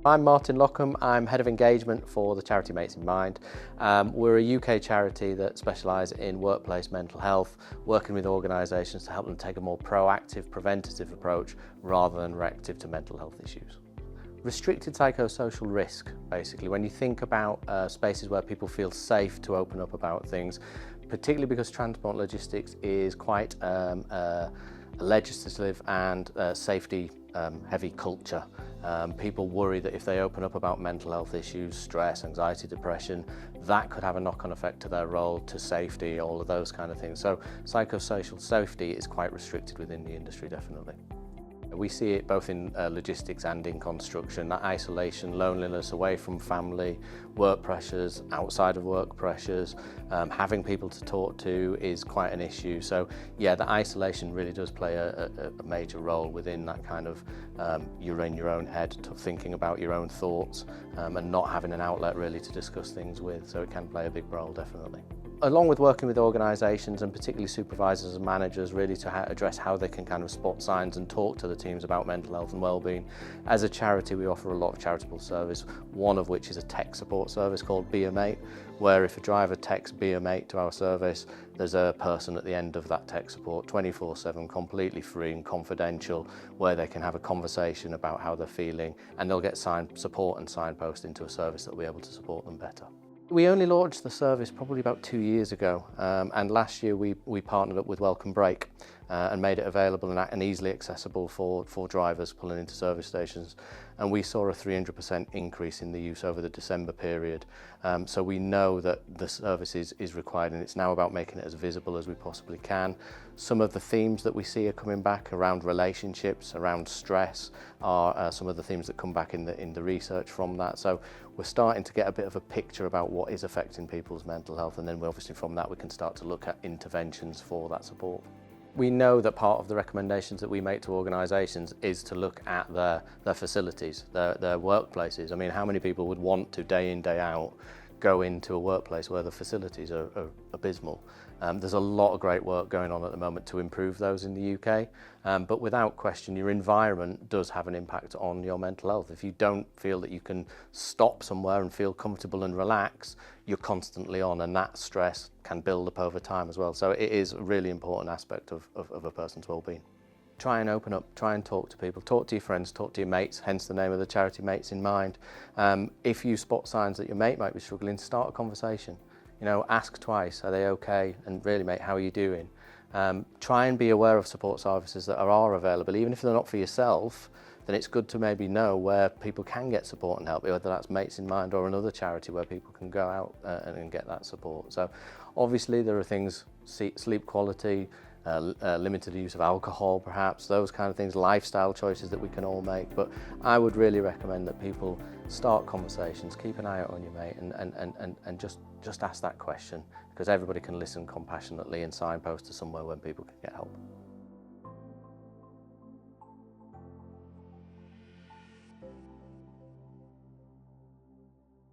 I'm Martin Lockwood. I'm Head of Engagement for the charity Mates in Mind. We're a UK charity that specialises in workplace mental health, working with organisations to help them take a more proactive, preventative approach rather than reactive to mental health issues. Restricted psychosocial risk, basically, when you think about spaces where people feel safe to open up about things, particularly because transport logistics is quite a legislative and safety heavy culture. People worry that if they open up about mental health issues, stress, anxiety, depression, that could have a knock-on effect to their role, to safety, all of those kind of things. So psychosocial safety is quite restricted within the industry, definitely. We see it both in logistics and in construction, that isolation, loneliness, away from family, work pressures, outside of work pressures, having people to talk to is quite an issue. So yeah, the isolation really does play a major role within that kind of you're in your own head, thinking about your own thoughts and not having an outlet really to discuss things with. So it can play a big role, definitely. Along with working with organisations and particularly supervisors and managers really to address how they can kind of spot signs and talk to the teams about mental health and wellbeing. As a charity, we offer a lot of charitable service, one of which is a tech support service called Be a Mate, where if a driver texts Be a Mate to our service, there's a person at the end of that tech support 24/7, completely free and confidential, where they can have a conversation about how they're feeling and they'll get support and signpost into a service that will be able to support them better. We only launched the service probably about 2 years ago, and last year we partnered up with Welcome Break and made it available and easily accessible for drivers pulling into service stations. And we saw a 300% increase in the use over the December period. So we know that the service is required, and it's now about making it as visible as we possibly can. Some of the themes that we see are coming back around relationships, around stress, are some of the themes that come back in the research from that. So we're starting to get a bit of a picture about what is affecting people's mental health, and then obviously from that we can start to look at interventions for that support. We know that part of the recommendations that we make to organisations is to look at their facilities, their workplaces. I mean, how many people would want to, day in, day out, go into a workplace where the facilities are abysmal? There's a lot of great work going on at the moment to improve those in the UK, but without question, your environment does have an impact on your mental health. If you don't feel that you can stop somewhere and feel comfortable and relax, you're constantly on, and that stress can build up over time as well. So it is a really important aspect of a person's well-being. Try and open up, try and talk to people, talk to your friends, talk to your mates, hence the name of the charity Mates in Mind. If you spot signs that your mate might be struggling, start a conversation. You know, ask twice, are they okay? And really, mate, how are you doing? Try and be aware of support services that are available. Even if they're not for yourself, then it's good to maybe know where people can get support and help, whether that's Mates in Mind or another charity where people can go out and get that support. So obviously there are things, sleep quality, limited use of alcohol perhaps, those kind of things, lifestyle choices that we can all make. But I would really recommend that people start conversations, keep an eye out on your mate and just ask that question, because everybody can listen compassionately and signpost to somewhere when people can get help.